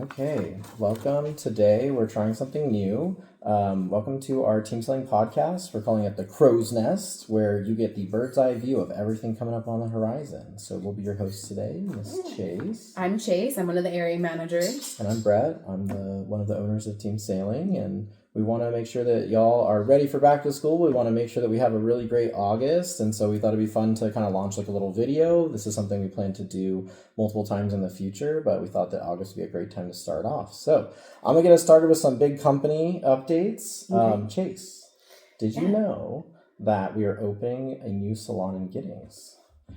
Okay, welcome. Today we're trying something new. Welcome to our team selling podcast. We're calling it the Crow's Nest, where you get the bird's eye view of everything coming up on the horizon. So we'll be your hosts today, Miss Chase. I'm Chase. I'm one of the area managers. And I'm Brett. I'm one of the owners of Team Sailing, and we want to make sure that y'all are ready for back to school. We want to make sure that we have a really great August, and so we thought it'd be fun to kind of launch like a little video. This is something we plan to do multiple times in the future, but we thought that August would be a great time to start off. So I'm gonna get us started with some big company updates. Okay. Chase, did you know that we are opening a new salon in Giddings?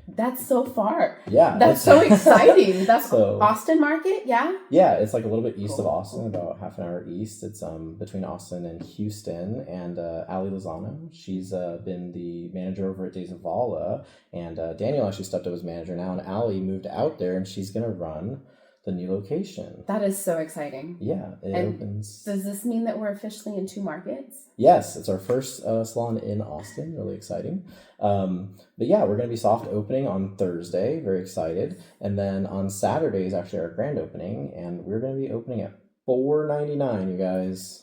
That's so far. Yeah. That's so exciting. That's So, Austin Market, yeah? yeah, it's like a little bit east of Cool. Austin, about half an hour east. It's between Austin and Houston. And Ali Lozano, she's been the manager over at Days of Vala. And Daniel actually stepped up as manager now. And Ali moved out there, and she's going to run the new location. That is so exciting. Yeah, it And opens. Does this mean that we're officially in 2 markets? Yes, it's our first salon in Austin. Really exciting. But yeah, we're going to be soft opening on Thursday. Very excited. And then on Saturday is actually our grand opening. And we're going to be opening at $4.99, you guys.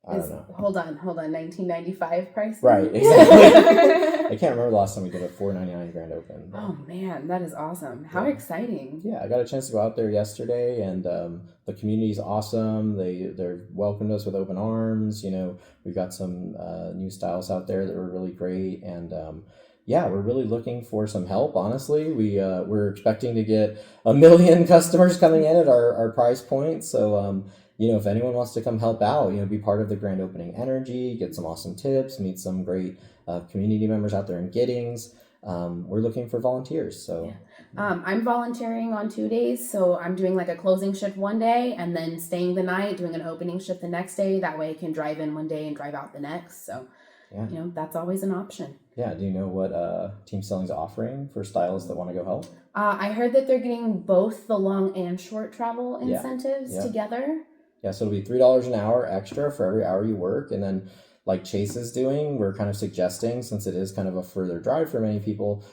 I don't know. Hold on. 1995 price? Right, exactly. I can't remember the last time we did a $4.99 grand open. Oh man, that is awesome. How Yeah. exciting. Yeah, I got a chance to go out there yesterday, and the community's awesome. They're welcomed us with open arms. You know, we've got some new styles out there that were really great, and yeah, we're really looking for some help. Honestly, we're expecting to get 1 million customers coming in at our price point. So you know, if anyone wants to come help out, you know, be part of the grand opening energy, get some awesome tips, meet some great community members out there in Giddings. We're looking for volunteers. So I'm volunteering on 2 days, so I'm doing like a closing shift one day and then staying the night, doing an opening shift the next day. That way I can drive in one day and drive out the next. So, yeah. you know, that's always an option. Yeah. Do you know what Team Selling's offering for stylists that want to go help? I heard that they're getting both the long and short travel incentives Yeah. together. Yeah, so it'll be $3 an hour extra for every hour you work. And then like Chase is doing, we're kind of suggesting, since it is kind of a further drive for many people,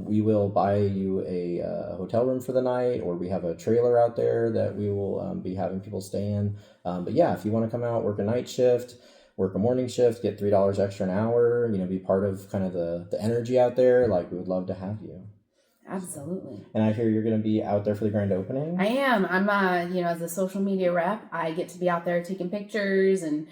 we will buy you a hotel room for the night, or we have a trailer out there that we will be having people stay in. But yeah, if you want to come out, work a night shift, work a morning shift, get $3 extra an hour, you know, be part of kind of the energy out there, like we would love to have you. Absolutely. And I hear you're going to be out there for the grand opening. I am. I'm, you know, as a social media rep, I get to be out there taking pictures and,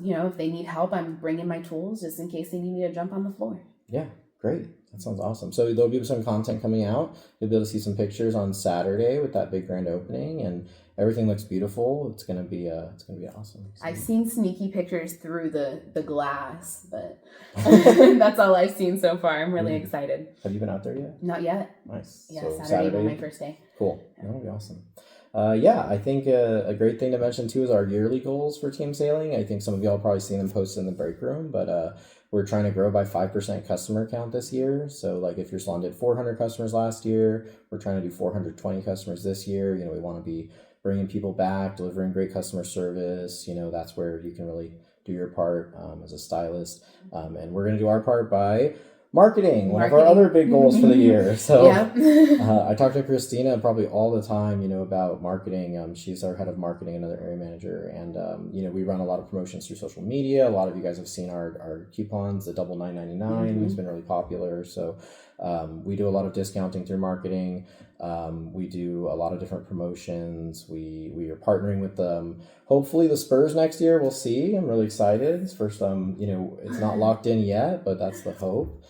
you know, if they need help, I'm bringing my tools just in case they need me to jump on the floor. Yeah, great. That sounds awesome. So there'll be some content coming out. You'll be able to see some pictures on Saturday with that big grand opening, and everything looks beautiful. It's gonna be awesome. So. I've seen sneaky pictures through the glass, but that's all I've seen so far. I'm really excited. Have you been out there yet? Not yet. Nice. Yeah, So Saturday was my first day. Cool. That'll be awesome. Yeah, I think a great thing to mention too is our yearly goals for Team Sailing. I think some of y'all have probably seen them posted in the break room, but we're trying to grow by 5% customer count this year. So like if your salon did 400 customers last year, we're trying to do 420 customers this year. You know, we want to be bringing people back, delivering great customer service. You know, that's where you can really do your part as a stylist. And we're going to do our part by marketing, one of our other big goals for the year. So I talk to Christina probably all the time, you know, about marketing. She's our head of marketing, another area manager. And, you know, we run a lot of promotions through social media. A lot of you guys have seen our coupons, the double $9.99. It's been really popular. So we do a lot of discounting through marketing. We do a lot of different promotions. We are partnering with hopefully the Spurs next year. We'll see. I'm really excited. It's first, you know, it's not locked in yet, but that's the hope.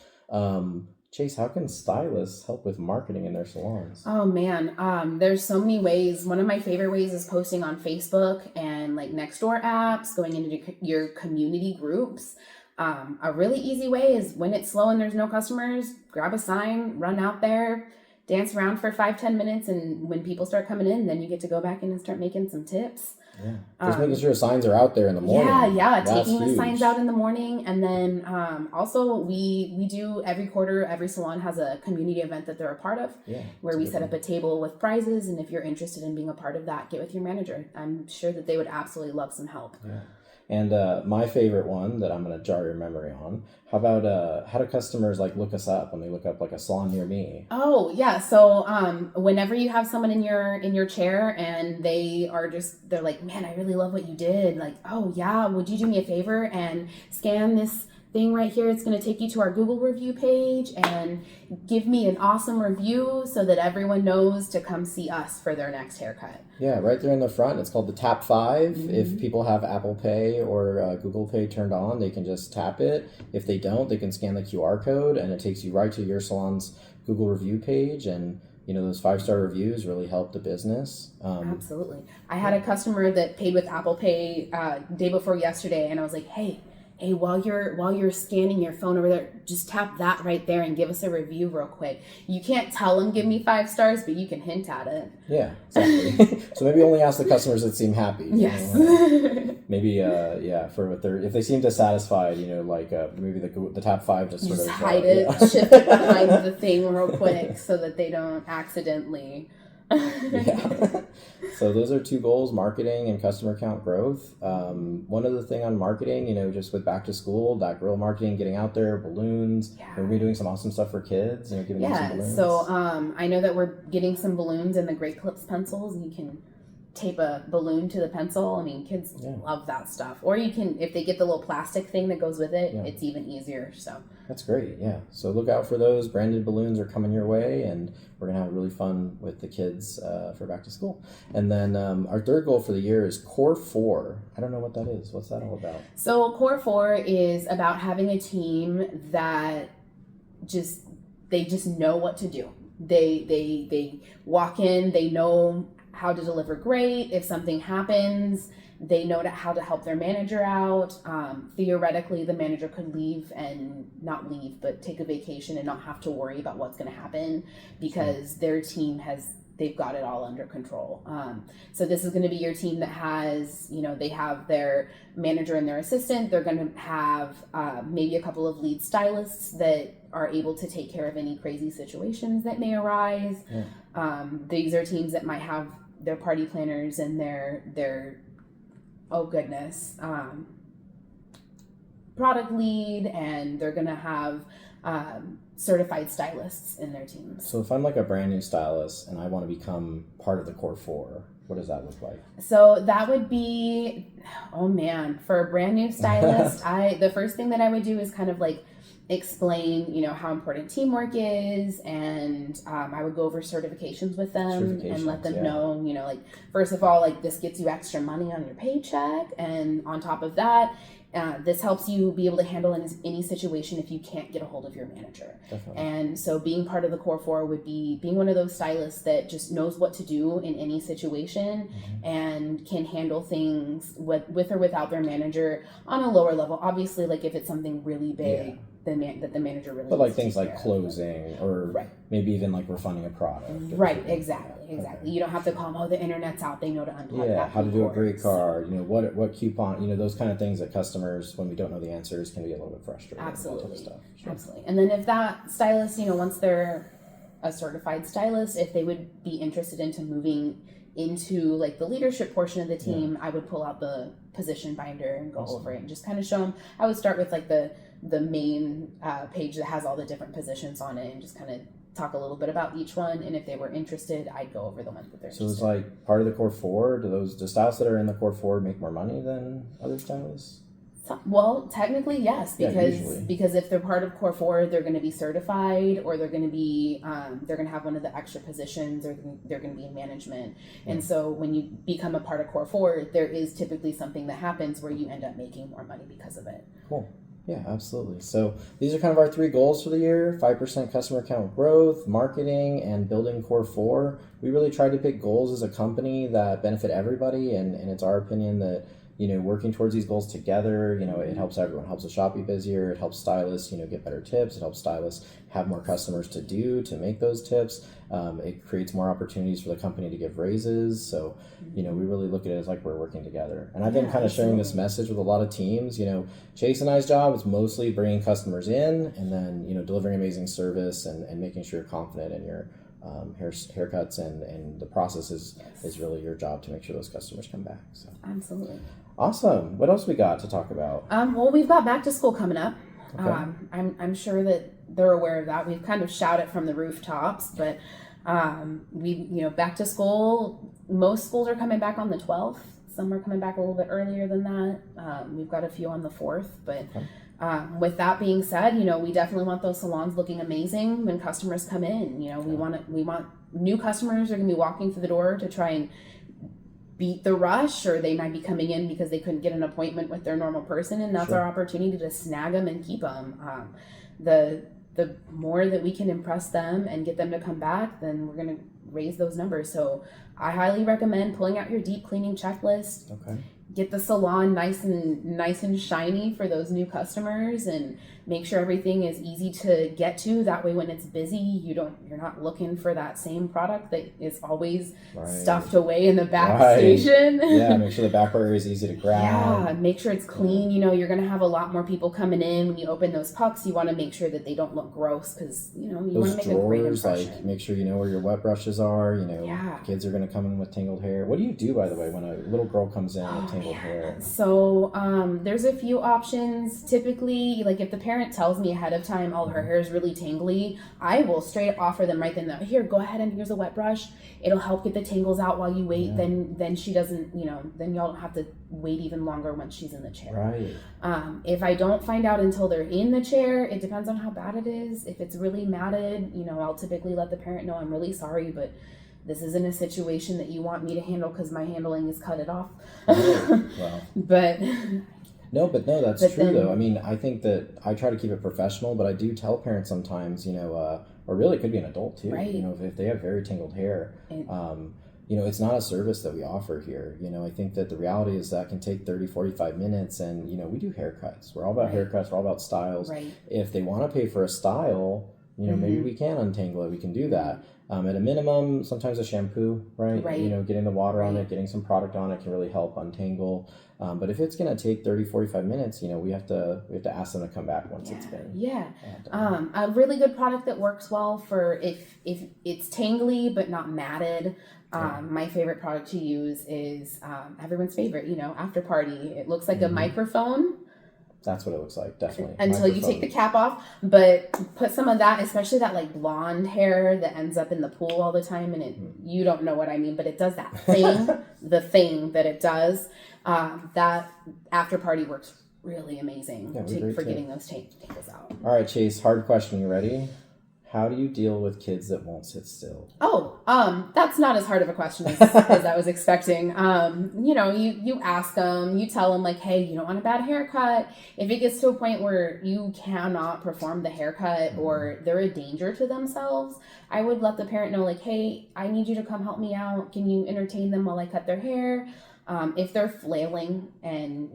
Chase, how can stylists help with marketing in their salons? Oh man, there's so many ways. One of my favorite ways is posting on Facebook and like Nextdoor apps, going into your community groups. A really easy way is when it's slow and there's no customers, grab a sign, run out there, dance around for 5-10 minutes, and when people start coming in, then you get to go back in and start making some tips. Yeah, just making sure signs are out there in the morning. Yeah, That's taking the huge. signs out in the morning. And then also we do every quarter, every salon has a community event that they're a part of, where we set up a table with prizes. And if you're interested in being a part of that, get with your manager. I'm sure that they would absolutely love some help. Yeah. And my favorite one that I'm going to jar your memory on, how do customers like look us up when they look up like a salon near me? Oh yeah. So whenever you have someone in your chair and they're like, man, I really love what you did. Like, oh yeah, would you do me a favor and scan this thing right here? It's going to take you to our Google review page and give me an awesome review so that everyone knows to come see us for their next haircut. Yeah, right there in the front. It's called the Tap 5. Mm-hmm. If people have Apple Pay or Google Pay turned on, they can just tap it. If they don't, they can scan the QR code and it takes you right to your salon's Google review page. And, those 5-star reviews really help the business. Absolutely. I had a customer that paid with Apple Pay day before yesterday, and I was like, hey, while you're scanning your phone over there, just tap that right there and give us a review real quick. You can't tell them give me 5 stars, but you can hint at it. Yeah, exactly. So maybe only ask the customers that seem happy. Yes. Maybe if they seem dissatisfied, maybe the Tap 5 just sort of hide it, shift it behind the thing real quick so that they don't accidentally. Yeah. So those are 2 goals: marketing and customer count growth. One other thing on marketing, just with back to school, that guerrilla marketing, getting out there, balloons. Yeah. We're gonna be doing some awesome stuff for kids. Giving them some balloons. So I know that we're getting some balloons and the Great Clips pencils. You can tape a balloon to the pencil. I mean, kids love that stuff. Or you can, if they get the little plastic thing that goes with it, it's even easier. So that's great. Yeah. So look out for those. Branded balloons are coming your way, and we're gonna have really fun with the kids for back to school. And then our third goal for the year is Core 4. I don't know what that is. What's that all about? So Core 4 is about having a team that they just know what to do. They walk in, they know how to deliver great. If something happens, they know how to help their manager out. Theoretically, the manager could leave and not leave, but take a vacation and not have to worry about what's going to happen because their team they've got it all under control. So this is going to be your team that has, they have their manager and their assistant. They're going to have maybe a couple of lead stylists that are able to take care of any crazy situations that may arise. Yeah. These are teams that might have their party planners and their oh goodness, product lead, and they're going to have certified stylists in their teams. So if I'm like a brand new stylist and I want to become part of the Core 4, what does that look like? So that would be, oh man, for a brand new stylist, the first thing that I would do is kind of like explain, how important teamwork is, and I would go over certifications with them and let them know, like, first of all, like, this gets you extra money on your paycheck, and on top of that, this helps you be able to handle any situation if you can't get a hold of your manager. Definitely. And so being part of the Core 4 would be being one of those stylists that just knows what to do in any situation and can handle things with or without their manager on a lower level. Obviously, like if it's something really big, that the manager really. But like things like closing or maybe even like refunding a product. Right, exactly. Okay. You don't have to call them, the internet's out, they know to unplug that. Yeah, how to do a great card, what coupon, those kind of things that customers, when we don't know the answers, can be a little bit frustrating. Absolutely. Stuff. Sure. Absolutely. And then if that stylist, once they're a certified stylist, if they would be interested into moving into like the leadership portion of the team, I would pull out the position binder and go over it and just kind of show them. I would start with like the main page that has all the different positions on it and just kind of talk a little bit about each one, and if they were interested, I'd go over the ones that they're interested in. So it's like part of the Core 4. Do stylists that are in the Core 4 make more money than other stylists? Well, technically, yes, because if they're part of Core 4, they're going to be certified, or they're going to be they're going to have one of the extra positions, or they're going to be in management. And so when you become a part of Core 4, there is typically something that happens where you end up making more money because of it. Cool. Yeah, absolutely. So these are kind of our 3 goals for the year: 5% customer count growth, marketing, and building Core 4. We really tried to pick goals as a company that benefit everybody, and it's our opinion that working towards these goals together, it helps everyone. It helps the shop be busier. It helps stylists, get better tips. It helps stylists have more customers to make those tips. It creates more opportunities for the company to give raises. So, we really look at it as like we're working together. And I've been kind of sharing this message with a lot of teams. Chase and I's job is mostly bringing customers in and then, delivering amazing service and making sure you're confident in your haircuts, and the process is really your job to make sure those customers come back. So Absolutely. awesome. What else we got to talk about? Well, we've got back to school coming up. Okay. I'm sure that they're aware of that. We've kind of shouted from the rooftops, but back to school, most schools are coming back on the 12th. Some are coming back a little bit earlier than that. We've got a few on the 4th, but with that being said, we definitely want those salons looking amazing when customers come in. We want new customers are going to be walking through the door to try and beat the rush, or they might be coming in because they couldn't get an appointment with their normal person, and that's our opportunity to snag them and keep them. The more that we can impress them and get them to come back, then we're going to raise those numbers. So I highly recommend pulling out your deep cleaning checklist. Okay. Get the salon nice and shiny for those new customers, and make sure everything is easy to get to. That way, when it's busy, you're not looking for that same product that is always stuffed away in the back station. Yeah, make sure the back area is easy to grab. Yeah, make sure it's clean. You're going to have a lot more people coming in. When you open those pucks, you want to make sure that they don't look gross, because you want to make a great impression. Like, make sure you know where your wet brushes are. Kids are going to come in with tangled hair. What do you do, by the way, when a little girl comes in with tangled hair? So there's a few options. Typically, like if the parent tells me ahead of time, oh, her hair is really tangly, I will straight offer them right then, here, go ahead and here's a wet brush. It'll help get the tangles out while you wait. Then she doesn't, then y'all don't have to wait even longer once she's in the chair. Right. If I don't find out until they're in the chair, it depends on how bad it is. If it's really matted, I'll typically let the parent know, I'm really sorry, but this isn't a situation that you want me to handle because my handling is cut it off. Well. But that's true though. I mean, I think that I try to keep it professional, but I do tell parents sometimes, or really it could be an adult too, right. If they have very tangled hair, it's not a service that we offer here. I think that the reality is that can take 30, 45 minutes, and, we do haircuts. We're all about haircuts. We're all about styles. Right. If they want to pay for a style, maybe we can untangle it. We can do that. At a minimum, sometimes a shampoo, right? Getting the water on it, getting some product on it can really help untangle. But if it's going to take 30, 45 minutes, we have to ask them to come back once it's been. Yeah. A really good product that works well for if it's tangly but not matted. My favorite product to use is everyone's favorite, After Party. It looks like a microphone. That's what it looks like, definitely. Until you take the cap off, but put some of that, especially that like blonde hair that ends up in the pool all the time, and you don't know what I mean, but it does that thing, the thing that it does. That After Party works really amazing for getting those tangles out. All right, Chase, hard question. You ready? How do you deal with kids that won't sit still? That's not as hard of a question as I was expecting. You ask them, you tell them like, hey, you don't want a bad haircut. If it gets to a point where you cannot perform the haircut or they're a danger to themselves, I would let the parent know like, hey, I need you to come help me out. Can you entertain them while I cut their hair? If they're flailing and,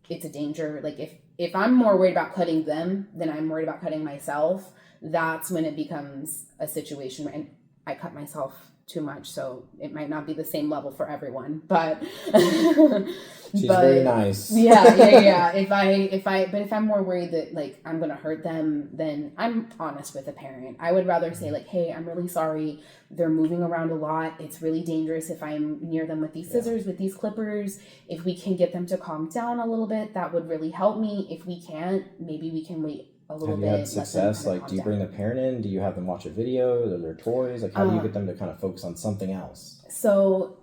it's a danger. Like if I'm more worried about cutting them than I'm worried about cutting myself, that's when it becomes a situation where I cut myself too much, so it might not be the same level for everyone. But she's very nice. Yeah. If I'm more worried that like I'm gonna hurt them, then I'm honest with the parent. I would rather say like, hey, I'm really sorry. They're moving around a lot. It's really dangerous if I'm near them with these scissors, with these clippers. If we can get them to calm down a little bit, that would really help me. If we can't, maybe we can wait a little bit. Have you had success? Like, do you bring the parent in? Do you have them watch a video? Are there toys? Like, how do you get them to kind of focus on something else? So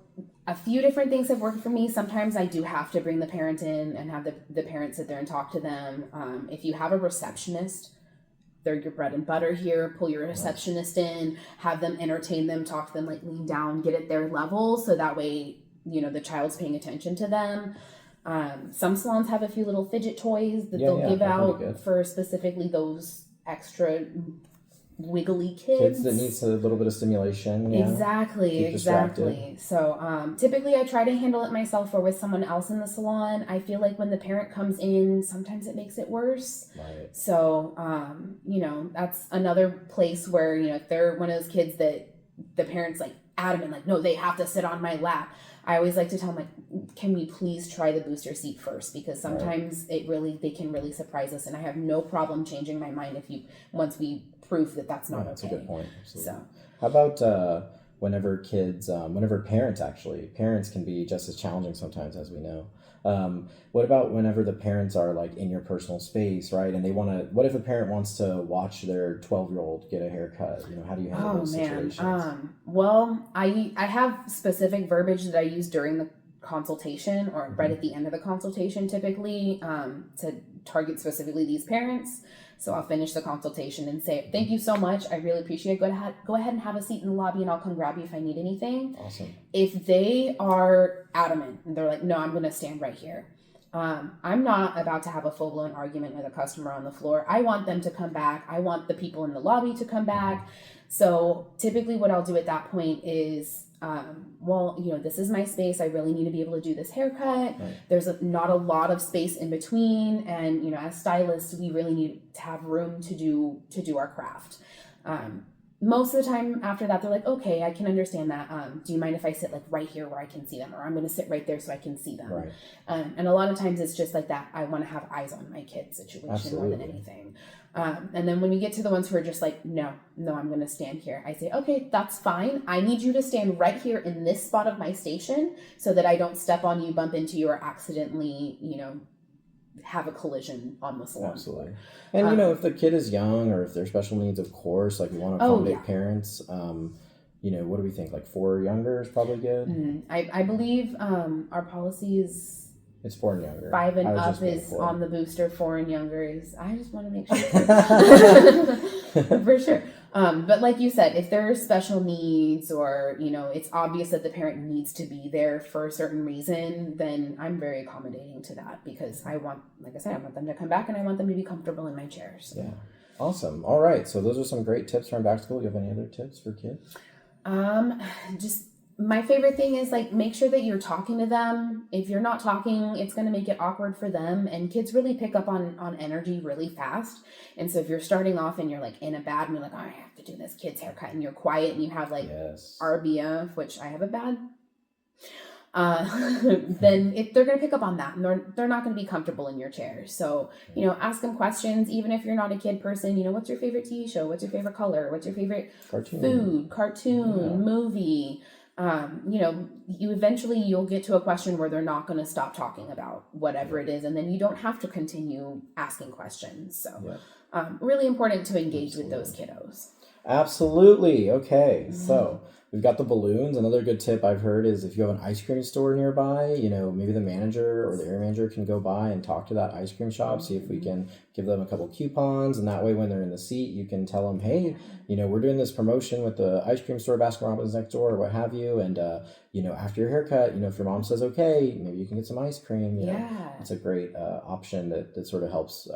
a few different things have worked for me. Sometimes I do have to bring the parent in and have the parent sit there and talk to them. If you have a receptionist, they're your bread and butter here. Pull your receptionist in, have them entertain them, talk to them, like lean down, get at their level. So that way, the child's paying attention to them. Some salons have a few little fidget toys that they'll give out for specifically those extra wiggly kids that needs a little bit of stimulation. Exactly. So typically I try to handle it myself or with someone else in the salon. I feel like when the parent comes in, sometimes it makes it worse. Right. So that's another place where if they're one of those kids that the parents like adamant, like, no, they have to sit on my lap. I always like to tell them, like, can we please try the booster seat first? Because sometimes they can really surprise us, and I have no problem changing my mind once we prove that that's not okay. That's a good point. Absolutely. So, How about whenever parents can be just as challenging sometimes, as we know. What about whenever the parents are like in your personal space, right? And what if a parent wants to watch their 12-year-old get a haircut? How do you handle Oh those man. situations? Well, I have specific verbiage that I use during the consultation or right at the end of the consultation typically to target specifically these parents. So I'll finish the consultation and say, thank you so much. I really appreciate it. Go ahead and have a seat in the lobby and I'll come grab you if I need anything. Awesome. If they are adamant and they're like, no, I'm going to stand right here. I'm not about to have a full-blown argument with a customer on the floor. I want them to come back. I want the people in the lobby to come back. So typically what I'll do at that point is, this is my space. I really need to be able to do this haircut. Right. There's not a lot of space in between. And, as stylists, we really need to have room to do our craft. Most of the time after that, they're like, okay, I can understand that. Do you mind if I sit like right here where I can see them? Or I'm going to sit right there so I can see them. Right. And a lot of times it's just like that. I want to have eyes on my kid situation. Absolutely. More than anything. And then when we get to the ones who are just like, no, I'm going to stand here. I say, okay, that's fine. I need you to stand right here in this spot of my station so that I don't step on you, bump into you, or accidentally, have a collision on the salon. Absolutely. And if the kid is young or if they're special needs, of course, like we want to accommodate parents. What do we think? Like 4 or younger is probably good. I believe our policy is it's 4 and younger. 5 and up is on the booster. 4 and younger is. I just want to make sure for sure. But like you said, if there are special needs or it's obvious that the parent needs to be there for a certain reason, then I'm very accommodating to that because I want them to come back and I want them to be comfortable in my chairs. Yeah, awesome. All right, so those are some great tips from back to school. Do you have any other tips for kids? Just. My favorite thing is make sure that you're talking to them. If you're not talking, it's going to make it awkward for them. And kids really pick up on energy really fast. And so if you're starting off and you're in a bad mood, I have to do this kid's haircut, and you're quiet and you have RBF, which I have a bad, then they're going to pick up on that and they're not going to be comfortable in your chair. So, ask them questions, even if you're not a kid person, what's your favorite TV show? What's your favorite color? What's your favorite food, cartoon, movie? You'll get to a question where they're not going to stop talking about whatever it is. And then you don't have to continue asking questions. So, really important to engage with those kiddos. Absolutely. Okay. So we've got the balloons. Another good tip I've heard is if you have an ice cream store nearby, maybe the manager or the area manager can go by and talk to that ice cream shop, see if we can give them a couple coupons. And that way, when they're in the seat, you can tell them, hey, we're doing this promotion with the ice cream store, Baskin Robbins next door, or what have you. And, after your haircut, if your mom says, okay, maybe you can get some ice cream. It's a great option that sort of helps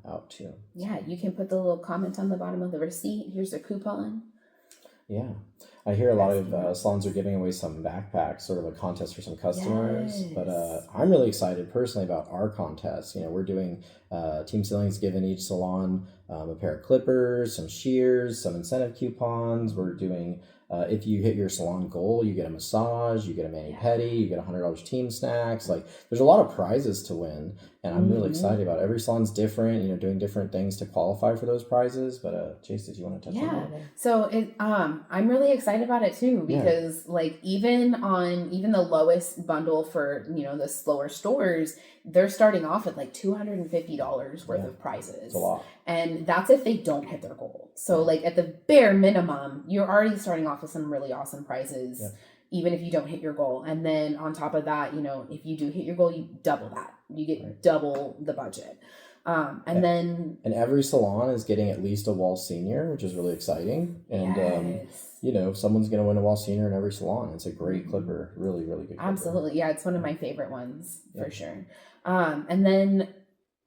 out too. Yeah, you can put the little comment on the bottom of the receipt. Here's a coupon. Yeah. I hear a lot of salons are giving away some backpacks, sort of a contest for some customers. Yes. But I'm really excited personally about our contest. We're doing Team Ceiling's giving each salon a pair of clippers, some shears, some incentive coupons. We're doing, if you hit your salon goal, you get a massage, you get a mani-pedi, you get $100 team snacks. There's a lot of prizes to win. And I'm really excited about it. Every salon's different, doing different things to qualify for those prizes. But Chase, did you want to touch on that? So I'm really excited about it too, because even the lowest bundle for, the slower stores, they're starting off at $250 worth of prizes. That's a lot. And that's if they don't hit their goal. So at the bare minimum, you're already starting off with some really awesome prizes. Yeah. Even if you don't hit your goal. And then on top of that, if you do hit your goal, you double that. You get double the budget. And every salon is getting at least a Wall Senior, which is really exciting. And, someone's going to win a Wall Senior in every salon. It's a great clipper. Really, really good clipper. Absolutely. Yeah, it's one of my favorite ones for sure. And then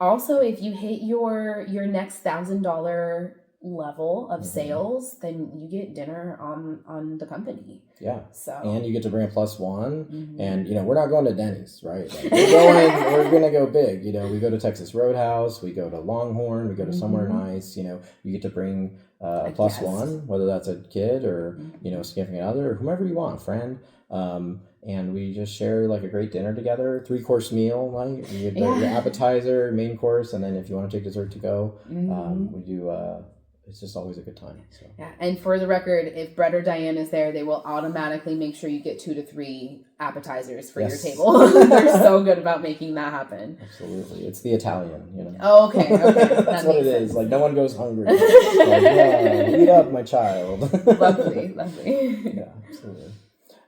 also, if you hit your next $1,000 level of sales, then you get dinner on the company. Yeah. So and you get to bring a +1, and we're not going to Denny's, right? We're gonna go big. We go to Texas Roadhouse, we go to Longhorn, we go to somewhere nice. You get to bring a +1, whether that's a kid or a significant other or whomever you want, a friend. And we just share a great dinner together, 3-course meal. You get your appetizer, main course, and then if you want to take dessert to go, we do it's just always a good time. So. Yeah, and for the record, if Brett or Diane is there, they will automatically make sure you get 2 to 3 appetizers for your table. They're so good about making that happen. Absolutely. It's the Italian, you know. Oh, okay. That's what it is. Like, no one goes hungry. Like, yeah, eat up, my child. Lovely. Yeah, absolutely.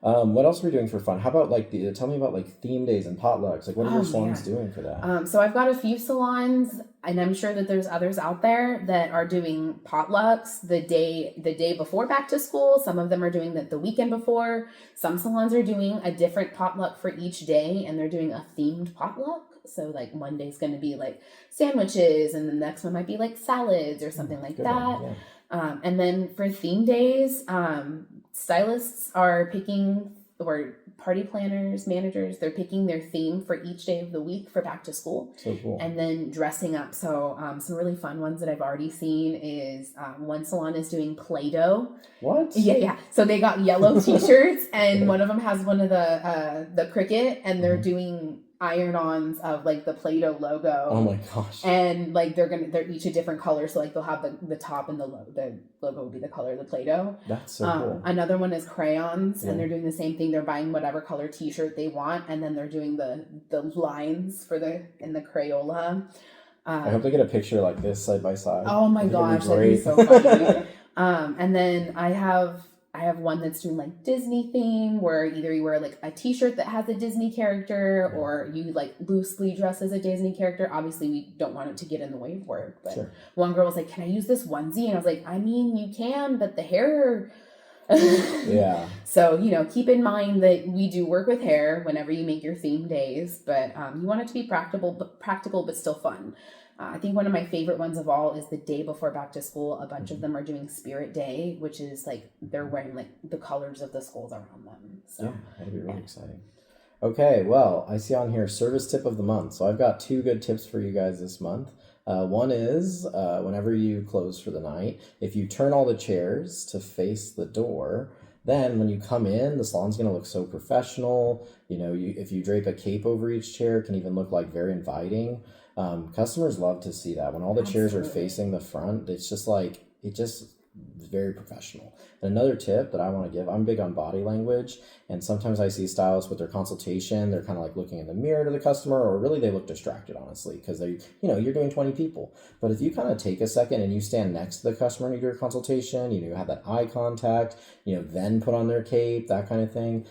What else are we doing for fun? How about tell me about like theme days and potlucks. Like, what are your salons doing for that? So I've got a few salons, and I'm sure that there's others out there that are doing potlucks the day before back to school. Some of them are doing that the weekend before. Some salons are doing a different potluck for each day, and they're doing a themed potluck. So like one day's going to be like sandwiches, and the next one might be like salads or something like that. Yeah. And then for theme days, stylists are picking, or party planners, managers, they're picking their theme for each day of the week for back to school. So cool. And then dressing up. So some really fun ones that I've already seen is one salon is doing Play-Doh. What? Yeah. So they got yellow t-shirts, and one of them has one of the cricket, and they're doing iron-ons of like the Play-Doh logo. Oh my gosh. And like they're each a different color, so like they'll have the top and the logo will be the color of the Play-Doh. That's so cool. Another one is crayons, and they're doing the same thing. They're buying whatever color t-shirt they want, and then they're doing the lines in the Crayola. I hope they get a picture like this side by side. Oh my gosh, that'd be so funny. And then I have one that's doing like Disney theme, where either you wear like a t-shirt that has a Disney character, or you like loosely dress as a Disney character. Obviously we don't want it to get in the way of work, but one girl was like, can I use this onesie? And I was like, I mean, you can, but the hair. Yeah. So, keep in mind that we do work with hair whenever you make your theme days, but you want it to be practical, but still fun. I think one of my favorite ones of all is the day before back to school. A bunch of them are doing Spirit Day, which is like they're wearing like the colors of the schools around them. So yeah, that'd be really exciting. Okay, well, I see on here service tip of the month. So I've got 2 good tips for you guys this month. One is whenever you close for the night, if you turn all the chairs to face the door, then when you come in, the salon's going to look so professional. If you drape a cape over each chair, it can even look like very inviting. Customers love to see that when all the chairs are facing the front. It's just like, it just is very professional. And another tip that I want to give, I'm big on body language, and sometimes I see stylists with their consultation, they're kind of like looking in the mirror to the customer, or really they look distracted, honestly, because you're doing 20 people. But if you kind of take a second and you stand next to the customer and you do your consultation, you have that eye contact, then put on their cape, that kind of thing.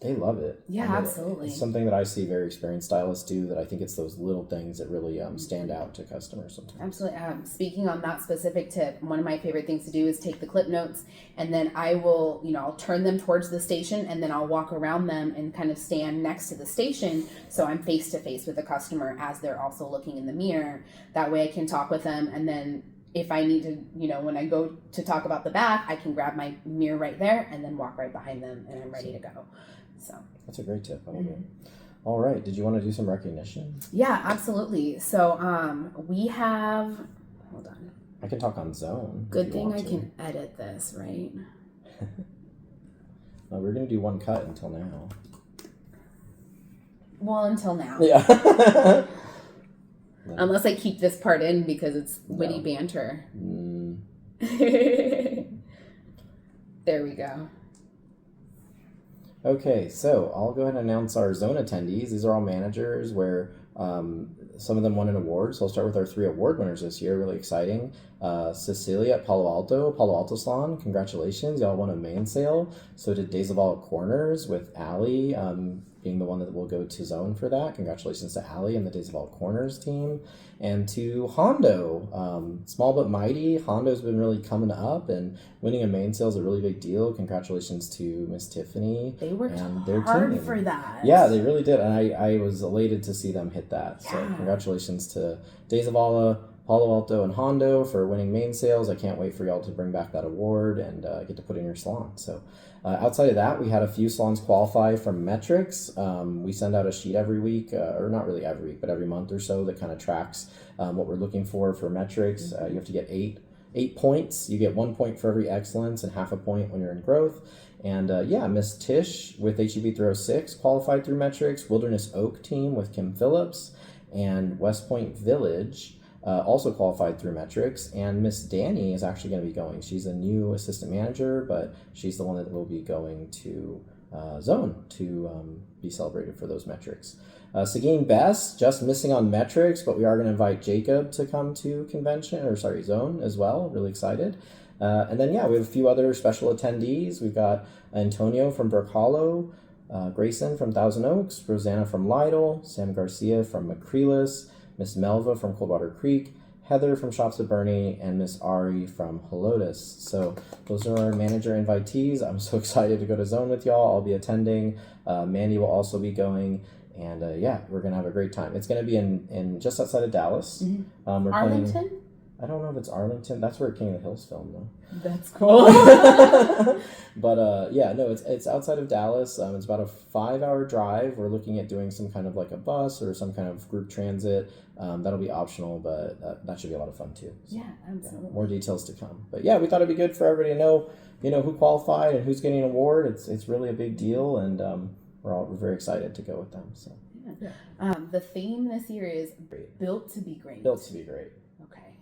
They love it. Yeah, absolutely. It's something that I see very experienced stylists do, that I think it's those little things that really stand out to customers sometimes. Absolutely. Speaking on that specific tip, one of my favorite things to do is take the clip notes, and then I will, I'll turn them towards the station, and then I'll walk around them and kind of stand next to the station, so I'm face to face with the customer as they're also looking in the mirror. That way I can talk with them, and then if I need to, when I go to talk about the back, I can grab my mirror right there and then walk right behind them, and I'm ready to go. So that's a great tip. I love it. All right. Did you want to do some recognition? Yeah, absolutely. So we have, hold on. I can talk on Zone. Good thing I can edit this, right? No, we're going to do one cut until now. Well, until now. Yeah. Unless I keep this part in because it's witty banter. There we go. Okay, so I'll go ahead and announce our Zone attendees. These are all managers where some of them won an award. So I'll start with our 3 award winners this year. Really exciting. Cecilia at Palo Alto Salon. Congratulations. Y'all won a mainsail. So did Days of All Corners with Allie being the one that will go to Zone for that. Congratulations to Allie and the Days of All Corners team. And to Hondo, small but mighty. Hondo's been really coming up, and winning a mainsail is a really big deal. Congratulations to Miss Tiffany. They worked and their hard team. for that. Yeah, they really did, and I was elated to see them hit that. Yeah. So congratulations to Days of Alla, Palo Alto, and Hondo for winning mainsails. I can't wait for y'all to bring back that award and get to put in your salon. So outside of that, we had a few salons qualify from metrics. We send out a sheet every week, or not really every week, but every month or so, that kind of tracks what we're looking for metrics. You have to get eight points. You get 1 point for every excellence and half a point when you're in growth. And Miss Tish with HEB 306 qualified through metrics. Wilderness Oak team with Kim Phillips, and West Point Village also qualified through metrics. And Miss Danny is actually going to be going. She's a new assistant manager, but she's the one that will be going to Zone to be celebrated for those metrics. Seguin Best, just missing on metrics, but we are going to invite Jacob to come to Zone as well. Really excited. And then, we have a few other special attendees. We've got Antonio from Brook Hollow, Grayson from Thousand Oaks, Rosanna from Lytle, Sam Garcia from McCreeless, Miss Melva from Coldwater Creek, Heather from Shops at Bernie, and Miss Ari from Helotus. So those are our manager invitees. I'm so excited to go to Zone with y'all. I'll be attending. Mandy will also be going. And we're going to have a great time. It's going to be in just outside of Dallas. Mm-hmm. Arlington? I don't know if it's Arlington. That's where King of the Hills filmed, though. That's cool. But it's outside of Dallas. It's about a 5-hour drive. We're looking at doing some kind of like a bus or some kind of group transit. That'll be optional, but that should be a lot of fun too. So, yeah, absolutely. More details to come. But we thought it'd be good for everybody to know, who qualified and who's getting an award. It's really a big deal, and we're very excited to go with them. So the theme this year is Built to be Great. Built to be great. Okay.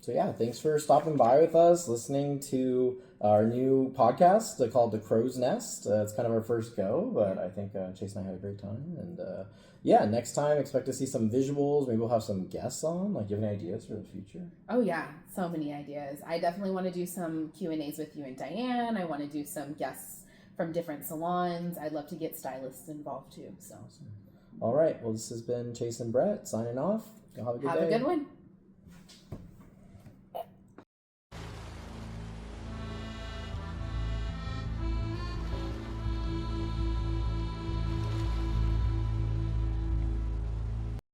So thanks for stopping by with us, listening to our new podcast called The Crow's Nest. It's kind of our first go, but I think Chase and I had a great time. And next time expect to see some visuals. Maybe we'll have some guests on. Like, do you have any ideas for the future? Oh yeah, so many ideas. I definitely want to do some Q&As with you and Diane. I want to do some guests from different salons. I'd love to get stylists involved too. So, awesome. All right. Well, this has been Chase and Brett signing off. Y'all have a good day. Have a good one.